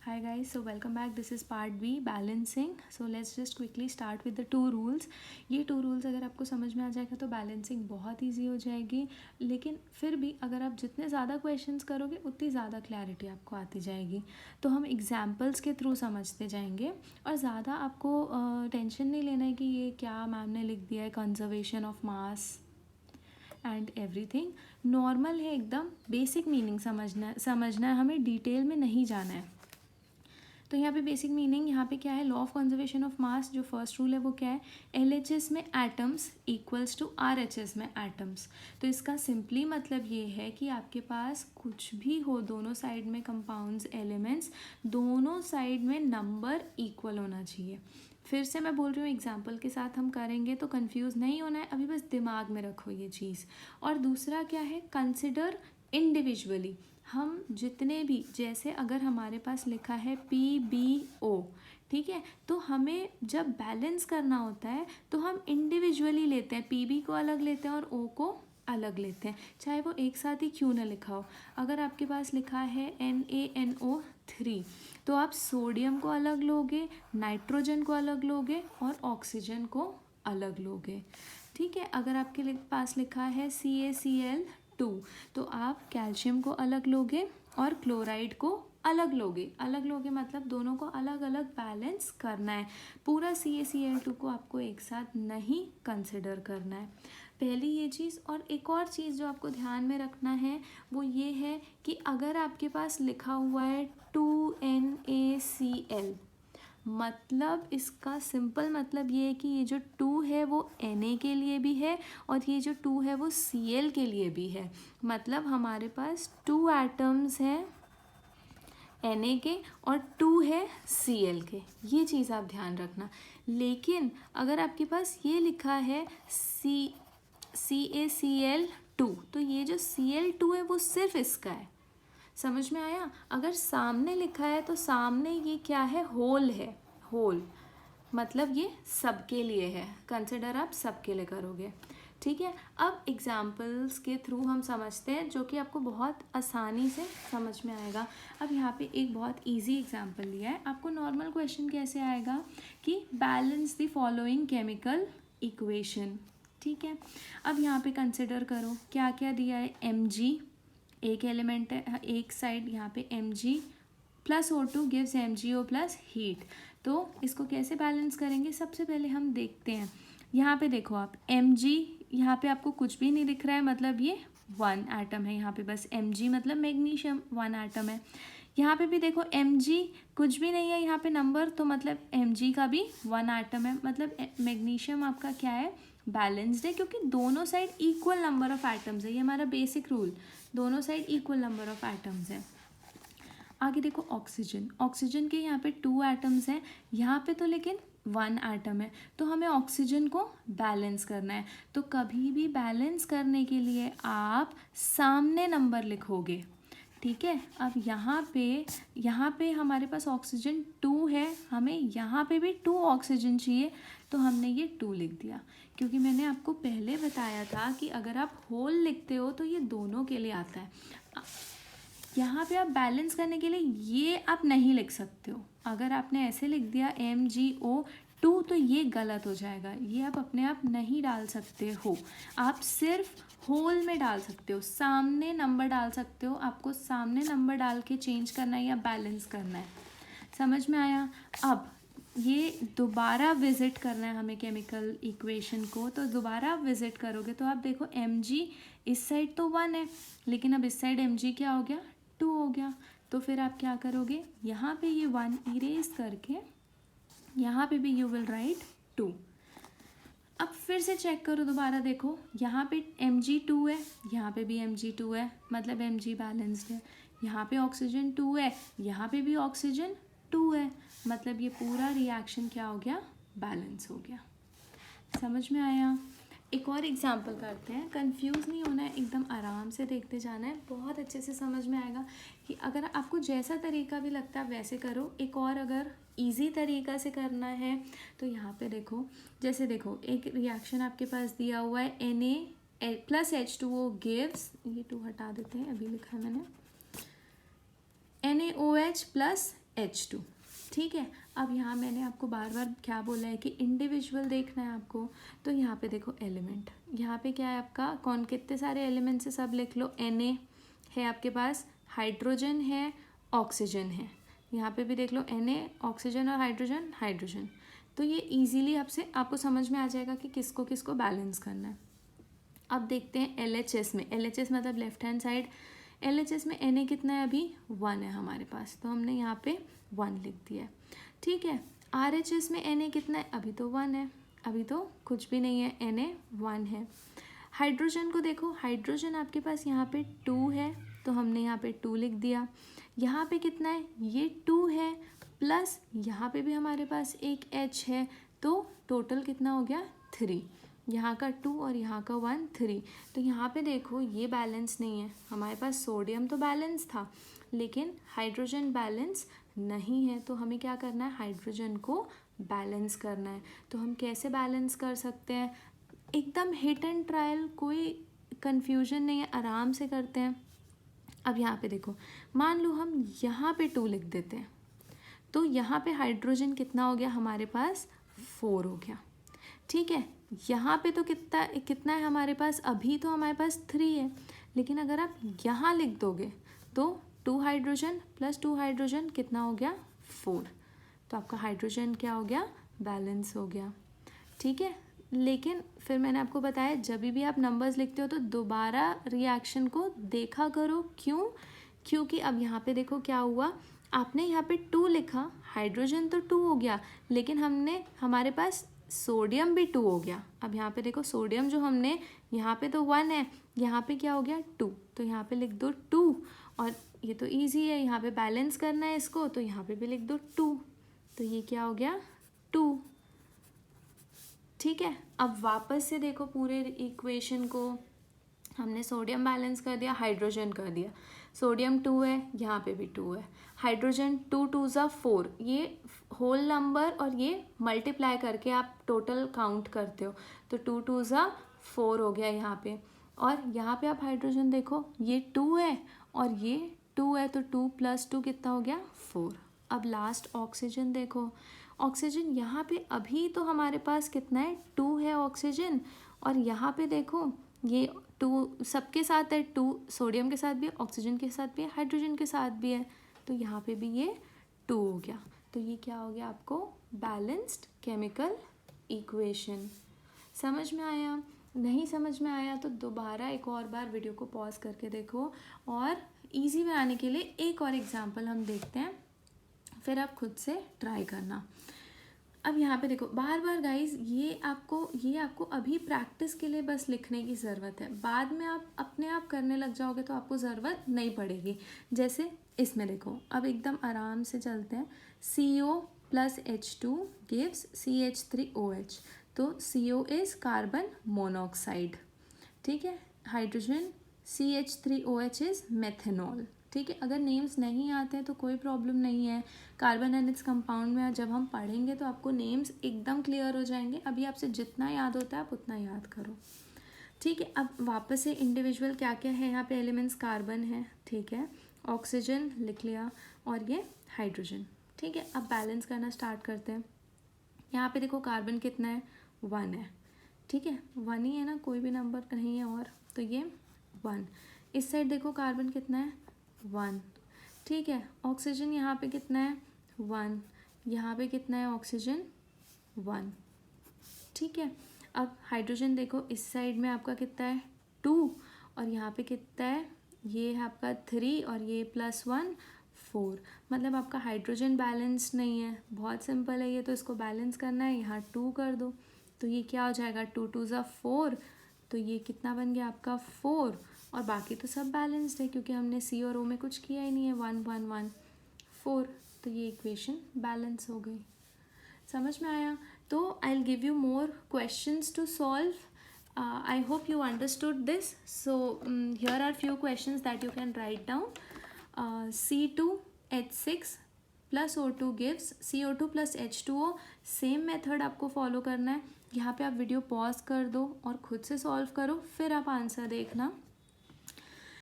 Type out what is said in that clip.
Hi guys, so welcome back. This is part B, balancing. So let's just quickly start with the two rules. ये two rules अगर आपको समझ में आ जाएगा तो बैलेंसिंग बहुत ईजी हो जाएगी. लेकिन फिर भी अगर आप जितने ज़्यादा क्वेश्चंस करोगे उतनी ज़्यादा क्लैरिटी आपको आती जाएगी. तो हम एग्जाम्पल्स के थ्रू समझते जाएंगे और ज़्यादा आपको टेंशन नहीं लेना है कि ये क्या मैम ने लिख दिया है, conservation of mass and everything. Normal है एकदम, बेसिक मीनिंग समझना है, हमें डिटेल में नहीं जाना है. तो यहाँ पे बेसिक मीनिंग यहाँ पे क्या है, law of conservation of mass जो फर्स्ट रूल है वो क्या है, LHS में एटम्स इक्वल्स टू RHS में एटम्स. तो इसका सिंपली मतलब ये है कि आपके पास कुछ भी हो, दोनों साइड में कंपाउंड्स एलिमेंट्स, दोनों साइड में नंबर इक्वल होना चाहिए. फिर से मैं बोल रही हूँ, एग्जाम्पल के साथ हम करेंगे तो कंफ्यूज नहीं होना है, अभी बस दिमाग में रखो ये चीज़. और दूसरा क्या है, कंसिडर इंडिविजुअली. हम जितने भी, जैसे अगर हमारे पास लिखा है PBO, ठीक है, तो हमें जब बैलेंस करना होता है तो हम इंडिविजुअली लेते हैं, PB को अलग लेते हैं और O को अलग लेते हैं, चाहे वो एक साथ ही क्यों ना लिखा हो. अगर आपके पास लिखा है NaNO3 तो आप सोडियम को अलग लोगे, नाइट्रोजन को अलग लोगे और ऑक्सीजन को अलग लोगे. ठीक है, अगर आपके पास लिखा है CaCl2 तो आप कैल्शियम को अलग लोगे और क्लोराइड को अलग लोगे मतलब दोनों को अलग अलग बैलेंस करना है. पूरा CaCl2 को आपको एक साथ नहीं कंसिडर करना है. पहली ये चीज़. और एक और चीज़ जो आपको ध्यान में रखना है वो ये है कि अगर आपके पास लिखा हुआ है 2NaCl, मतलब इसका सिंपल मतलब ये है कि ये जो 2 है वो Na के लिए भी है और ये जो 2 है वो Cl के लिए भी है. मतलब हमारे पास 2 एटम्स हैं Na के और 2 है Cl के. ये चीज़ आप ध्यान रखना. लेकिन अगर आपके पास ये लिखा है CaCl2 तो ये जो Cl2 है वो सिर्फ इसका है. समझ में आया. अगर सामने लिखा है तो सामने ये क्या है, होल है. होल मतलब ये सबके लिए है, कंसिडर आप सबके लिए करोगे. ठीक है, अब एग्जाम्पल्स के थ्रू हम समझते हैं जो कि आपको बहुत आसानी से समझ में आएगा. अब यहाँ पे एक बहुत इजी एग्जाम्पल लिया है. आपको नॉर्मल क्वेश्चन कैसे आएगा कि balance the following chemical equation. ठीक है, अब यहाँ पे कंसिडर करो क्या क्या दिया है. Mg एक एलिमेंट है, एक साइड यहाँ पे Mg plus O2 gives MgO plus heat. तो इसको कैसे बैलेंस करेंगे, सबसे पहले हम देखते हैं. यहाँ पे देखो आप Mg, यहाँ पे आपको कुछ भी नहीं दिख रहा है, मतलब ये 1 एटम है. यहाँ पे बस Mg मतलब मैग्नीशियम 1 एटम है. यहाँ पे भी देखो Mg कुछ भी नहीं है यहाँ पे नंबर, तो मतलब Mg का भी 1 एटम है. मतलब मैग्नीशियम आपका क्या है, बैलेंस्ड है, क्योंकि दोनों side equal number of atoms है. ये हमारा बेसिक रूल, दोनों side equal number of atoms है. आगे देखो ऑक्सीजन. ऑक्सीजन के यहाँ पे 2 एटम्स हैं, यहाँ पे तो लेकिन 1 एटम है. तो हमें ऑक्सीजन को बैलेंस करना है. तो कभी भी बैलेंस करने के लिए आप सामने नंबर लिखोगे. ठीक है, अब यहाँ पे हमारे पास ऑक्सीजन 2 है, हमें यहाँ पे भी 2 ऑक्सीजन चाहिए, तो हमने ये 2 लिख दिया. क्योंकि मैंने आपको पहले बताया था कि अगर आप होल लिखते हो तो ये दोनों के लिए आता है. यहाँ पे आप बैलेंस करने के लिए ये आप नहीं लिख सकते हो. अगर आपने ऐसे लिख दिया MgO2 तो ये गलत हो जाएगा. ये आप अपने आप नहीं डाल सकते हो, आप सिर्फ होल में डाल सकते हो, सामने नंबर डाल सकते हो. आपको सामने नंबर डाल के चेंज करना है या बैलेंस करना है. समझ में आया. अब ये दोबारा विज़िट करना है हमें केमिकल इक्वेशन को. तो दोबारा आप विज़िट करोगे तो आप देखो Mg इस साइड तो 1 है, लेकिन अब इस साइड Mg क्या हो गया, 2 हो गया. तो फिर आप क्या करोगे, यहाँ पे ये 1 इरेज करके यहाँ पे भी यू विल राइट 2. अब फिर से चेक करो, दोबारा देखो, यहाँ पे Mg2 है, यहाँ पे भी Mg2 है, मतलब Mg बैलेंस्ड है. यहाँ पे ऑक्सीजन 2 है, यहाँ पे भी ऑक्सीजन 2 है, मतलब ये पूरा रिएक्शन क्या हो गया, बैलेंस हो गया. समझ में आया. एक और एग्जाम्पल करते हैं. कंफ्यूज नहीं होना है, एकदम आराम से देखते जाना है, बहुत अच्छे से समझ में आएगा. कि अगर आपको जैसा तरीका भी लगता है वैसे करो. एक और अगर इजी तरीका से करना है तो यहाँ पे देखो, जैसे देखो एक रिएक्शन आपके पास दिया हुआ है Na प्लस H2O गिव्स, ये 2 हटा देते हैं, अभी लिखा है मैंने, NaOH प्लस H2। ठीक है, अब यहाँ मैंने आपको बार बार क्या बोला है कि इंडिविजुअल देखना है आपको। तो यहाँ पे देखो एलिमेंट, यहाँ पे क्या है आपका, कौन कितने सारे एलिमेंट्स है सब लिख लो। Na है आपके पास, हाइड्रोजन है, ऑक्सीजन है, यहाँ पे भी देख लो Na, ऑक्सीजन और हाइड्रोजन, हाइड्रोजन। तो ये इजीली आपको समझ में आ जाएगा कि किसको किसको बैलेंस करना है। अब देखते हैं LHS में, LHS मतलब लेफ्ट हैंड साइड। LHS में Na कितना है, अभी 1 है हमारे पास, तो हमने यहाँ पे 1 लिख दिया है। ठीक है, RHS में Na कितना है, अभी तो 1 है, अभी तो कुछ भी नहीं है, Na 1 है। हाइड्रोजन को देखो, हाइड्रोजन आपके पास यहाँ पे 2 है, तो हमने यहाँ पे 2 लिख दिया। यहाँ पे कितना है, ये 2 है, प्लस यहाँ पे भी हमारे पास एक H है, तो टोटल कितना हो गया, 3। यहाँ का 2 और यहाँ का 1, 3। तो यहाँ पे देखो ये बैलेंस नहीं है, हमारे पास सोडियम तो बैलेंस था लेकिन हाइड्रोजन बैलेंस नहीं है। तो हमें क्या करना है, हाइड्रोजन को बैलेंस करना है। तो हम कैसे बैलेंस कर सकते हैं, एकदम हिट एंड ट्रायल, कोई कन्फ्यूजन नहीं है, आराम से करते हैं। अब यहाँ पे देखो, मान लो हम यहाँ पे 2 लिख देते हैं, तो यहाँ पे हाइड्रोजन कितना हो गया हमारे पास, 4 हो गया। ठीक है, यहाँ पे तो कितना है हमारे पास, अभी तो हमारे पास 3 है, लेकिन अगर आप यहाँ लिख दोगे तो 2 हाइड्रोजन प्लस 2 हाइड्रोजन कितना हो गया, 4। तो आपका हाइड्रोजन क्या हो गया, बैलेंस हो गया। ठीक है, लेकिन फिर मैंने आपको बताया जब भी आप नंबर्स लिखते हो तो दोबारा रिएक्शन को देखा करो। क्यों, क्योंकि अब यहाँ पे देखो क्या हुआ, आपने यहाँ पे 2 लिखा, हाइड्रोजन तो 2 हो गया, लेकिन हमारे पास सोडियम भी 2 हो गया। अब यहाँ पे देखो सोडियम जो हमने, यहाँ पे तो 1 है, यहाँ पे क्या हो गया, 2, तो यहाँ पे लिख दो 2। और ये तो इजी है, यहाँ पे बैलेंस करना है इसको, तो यहाँ पे भी लिख दो 2, तो ये क्या हो गया, 2। ठीक है, अब वापस से देखो पूरे इक्वेशन को, हमने सोडियम बैलेंस कर दिया, हाइड्रोजन कर दिया, सोडियम 2 है, यहाँ पे भी 2 है, हाइड्रोजन 2 2 ज़ा 4, ये होल नंबर और ये मल्टीप्लाई करके आप टोटल काउंट करते हो, तो 2 2 ज़ा 4 हो गया यहाँ पे। और यहाँ पे आप हाइड्रोजन देखो, ये 2 है और ये 2 है, तो 2 + 2 कितना हो गया, 4। अब लास्ट ऑक्सीजन देखो, ऑक्सीजन यहाँ पे अभी तो हमारे पास कितना है, 2 है ऑक्सीजन, और यहाँ पे देखो ये 2 सबके साथ है, 2 सोडियम के साथ भी है, ऑक्सीजन के साथ भी है, हाइड्रोजन के साथ भी है, तो यहाँ पे भी ये 2 हो गया। तो ये क्या हो गया आपको, बैलेंस्ड केमिकल इक्वेशन। समझ में आया, नहीं समझ में आया तो दोबारा एक और बार वीडियो को पॉज करके देखो, और इजी बनाने के लिए एक और एग्जांपल हम देखते हैं, फिर आप खुद से ट्राई करना। अब यहाँ पे देखो, बार बार गाइस ये आपको अभी प्रैक्टिस के लिए बस लिखने की ज़रूरत है, बाद में आप अपने आप करने लग जाओगे तो आपको ज़रूरत नहीं पड़ेगी। जैसे इसमें देखो, अब एकदम आराम से चलते हैं, CO + H2 gives CH3OH, तो CO इज़ कार्बन मोनोऑक्साइड। ठीक है, हाइड्रोजन CH3OH इज़ मेथेनॉल। ठीक है, अगर नेम्स नहीं आते हैं तो कोई प्रॉब्लम नहीं है, कार्बन एंड इट्स कंपाउंड में जब हम पढ़ेंगे तो आपको नेम्स एकदम क्लियर हो जाएंगे। अभी आपसे जितना याद होता है आप उतना याद करो। ठीक है, अब वापस से इंडिविजुअल क्या क्या है यहाँ पे एलिमेंट्स, कार्बन है, ठीक है, ऑक्सीजन लिख लिया, और ये हाइड्रोजन। ठीक है, अब बैलेंस करना स्टार्ट करते हैं। यहाँ पे देखो कार्बन कितना है, 1 है। ठीक है, 1 ही है ना, कोई भी नंबर नहीं है और, तो ये 1। इस साइड देखो कार्बन कितना है, 1। ठीक है, ऑक्सीजन यहाँ पे कितना है, 1, यहाँ पे कितना है ऑक्सीजन, 1। ठीक है, अब हाइड्रोजन देखो, इस साइड में आपका कितना है, 2, और यहाँ पे कितना है, ये है आपका 3, और ये +1 4। मतलब आपका हाइड्रोजन बैलेंस नहीं है, बहुत सिंपल है ये, तो इसको बैलेंस करना है, यहाँ 2 कर दो, तो ये क्या हो जाएगा, 2 2 ज़ा 4, तो ये कितना बन गया आपका 4, और बाकी तो सब बैलेंस्ड है क्योंकि हमने C और O में कुछ किया ही नहीं है, 1 1 1 4, तो ये इक्वेशन बैलेंस हो गई। समझ में आया, तो I will give you more questions to solve. I hope you understood this. So here are few questions that you can write down. C2H6 plus O2 gives CO2 plus H2O. Same method आपको follow करना है. यहाँ पे आप video pause कर दो और खुद से सॉल्व करो, फिर आप आंसर देखना.